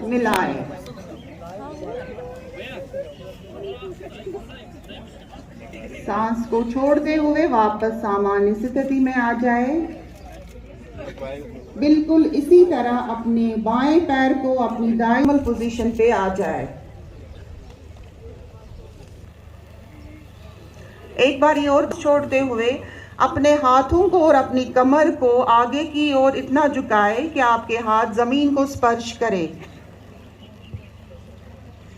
मिलाएं। सांस को छोड़ते हुए वापस सामान्य स्थिति में आ जाए। बिल्कुल इसी तरह अपने बाएं पैर को अपनी दाएं पोजीशन पे आ जाए। एक बार और छोड़ते हुए अपने हाथों को और अपनी कमर को आगे की ओर इतना झुकाए कि आपके हाथ जमीन को स्पर्श करें।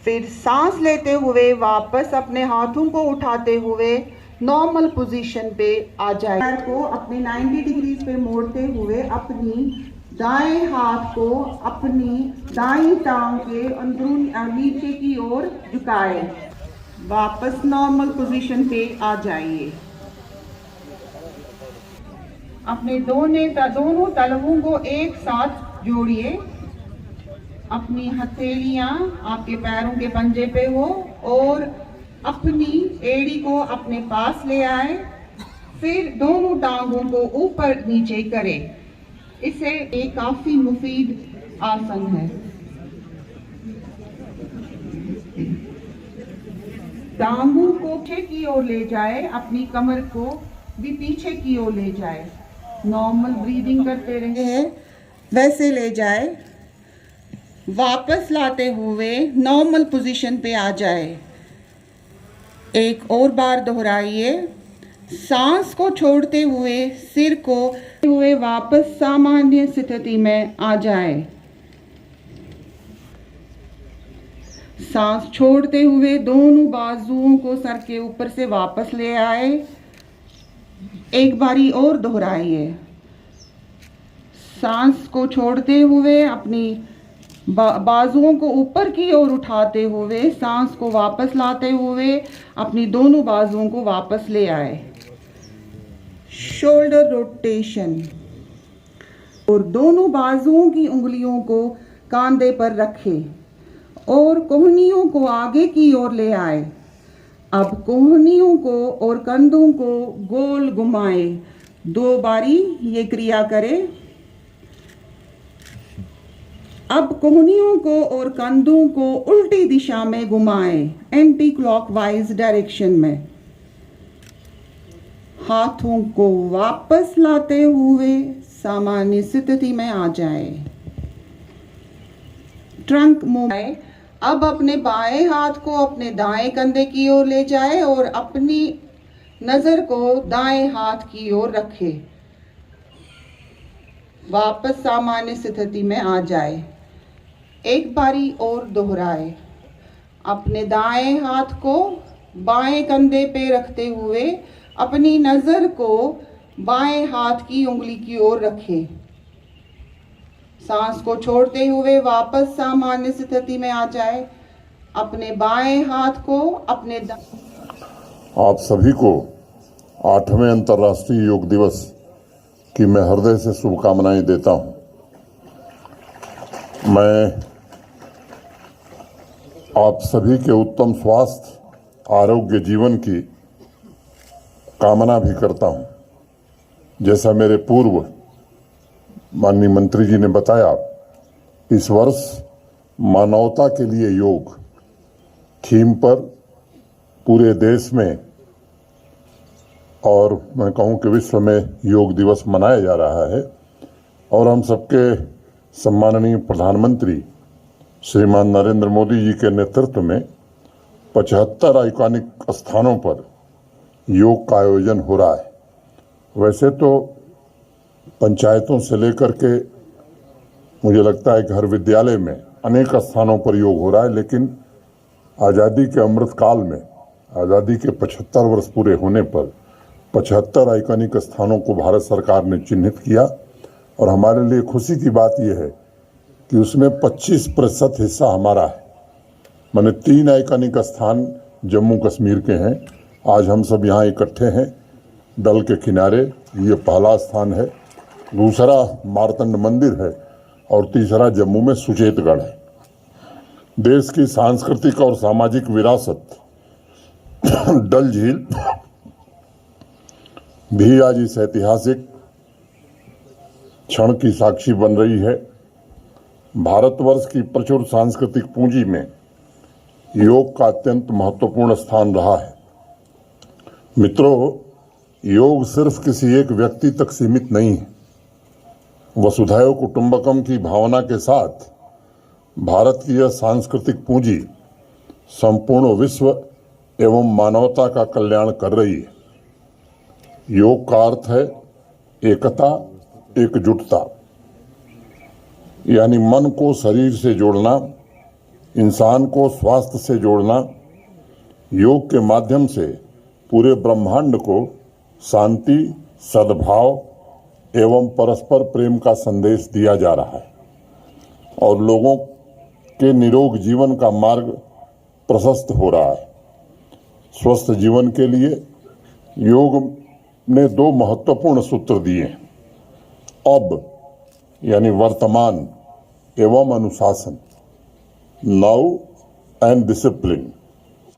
फिर सांस लेते हुए वापस अपने हाथों को उठाते हुए नॉर्मल पोजीशन पे आ जाए। पैर को अपने 90 डिग्रीज पे मोड़ते हुए अपनी दाएं हाथ को अपनी दाईं टांग के अंदरून नीचे की ओर झुकाए। वापस नॉर्मल पोजीशन पे आ जाइए। अपने दोनों तलवों को एक साथ जोड़िए। अपनी हथेलियां आपके पैरों के पंजे पे हो और अपनी एड़ी को अपने पास ले आए। फिर दोनों टांगों को ऊपर नीचे करें। इसे एक काफी मुफीद आसन है। टांगों को पीछे की ओर ले जाए, अपनी कमर को भी पीछे की ओर ले जाए। नॉर्मल ब्रीदिंग करते रहे, वैसे ले जाए। वापस लाते हुए नॉर्मल पोजीशन पे आ जाए। एक और बार दोहराइए। सांस को छोड़ते हुए सिर को हुए वापस सामान्य स्थिति में आ जाए। सांस छोड़ते हुए दोनों बाजुओं को सर के ऊपर से वापस ले आए। एक बारी और दोहराइए। सांस को छोड़ते हुए अपनी बाजुओं को ऊपर की ओर उठाते हुए सांस को वापस लाते हुए अपनी दोनों बाजुओं को वापस ले आए। Shoulder rotation. और दोनों बाजुओं की उंगलियों को कंधे पर रखें और कोहनियों को आगे की ओर ले आए। अब कोहनियों को और कंधों को गोल घुमाएं। 2 बारी ये क्रिया करें। अब कोहनियों को और कंधों को उल्टी दिशा में घुमाएं, एंटी क्लॉकवाइज डायरेक्शन में। हाथों को वापस लाते हुए सामान्य स्थिति में आ जाए। Trunk move. अब अपने बाएं हाथ को अपने दाएं कंधे की ओर ले जाए और अपनी नजर को दाएं हाथ की ओर रखे। वापस सामान्य स्थिति में आ जाए। एक बारी और दोहराए। अपने दाएं हाथ को बाएं कंधे पे रखते हुए अपनी नजर को बाएं हाथ की उंगली की ओर रखें। सांस को छोड़ते हुए वापस सामान्य स्थिति में आ जाए। अपने बाएं हाथ को अपने आप सभी को 8वें अंतर्राष्ट्रीय योग दिवस की मैं हृदय से शुभकामनाएं देता हूं। मैं आप सभी के उत्तम स्वास्थ्य, आरोग्य जीवन की कामना भी करता हूं। जैसा मेरे पूर्व माननीय मंत्री जी ने बताया, इस वर्ष मानवता के लिए योग थीम पर पूरे देश में और मैं कहूं कि विश्व में योग दिवस मनाया जा रहा है। और हम सबके सम्माननीय प्रधानमंत्री श्रीमान नरेंद्र मोदी जी के नेतृत्व में 75 आइकॉनिक स्थानों पर योग का आयोजन हो रहा है। वैसे तो पंचायतों से लेकर के मुझे लगता है घर विद्यालय में अनेक स्थानों पर योग हो रहा है, लेकिन आज़ादी के अमृत काल में, आज़ादी के 75 वर्ष पूरे होने पर 75 आइकॉनिक स्थानों को भारत सरकार ने चिन्हित किया। और हमारे लिए खुशी की बात यह है कि उसमें 25% हिस्सा हमारा है। माने 3 आइकॉनिक स्थान जम्मू कश्मीर के हैं। आज हम सब यहाँ इकट्ठे हैं डल के किनारे। ये पहला स्थान है, दूसरा मारतंड मंदिर है और तीसरा जम्मू में सुचेतगढ़ है। देश की सांस्कृतिक और सामाजिक विरासत डल झील भी आज इस ऐतिहासिक क्षण की साक्षी बन रही है। भारतवर्ष की प्रचुर सांस्कृतिक पूंजी में योग का अत्यंत महत्वपूर्ण स्थान रहा है। मित्रों, योग सिर्फ किसी एक व्यक्ति तक सीमित नहीं है। वसुधैव कुटुंबकम की भावना के साथ भारत की यह सांस्कृतिक पूंजी संपूर्ण विश्व एवं मानवता का कल्याण कर रही है। योग का अर्थ है एकता, एकजुटता, यानी मन को शरीर से जोड़ना, इंसान को स्वास्थ्य से जोड़ना। योग के माध्यम से पूरे ब्रह्मांड को शांति, सद्भाव एवं परस्पर प्रेम का संदेश दिया जा रहा है और लोगों के निरोग जीवन का मार्ग प्रशस्त हो रहा है। स्वस्थ जीवन के लिए योग ने दो महत्वपूर्ण सूत्र दिए हैं, अब यानी वर्तमान एवं अनुशासन, नाउ एंड डिसिप्लिन।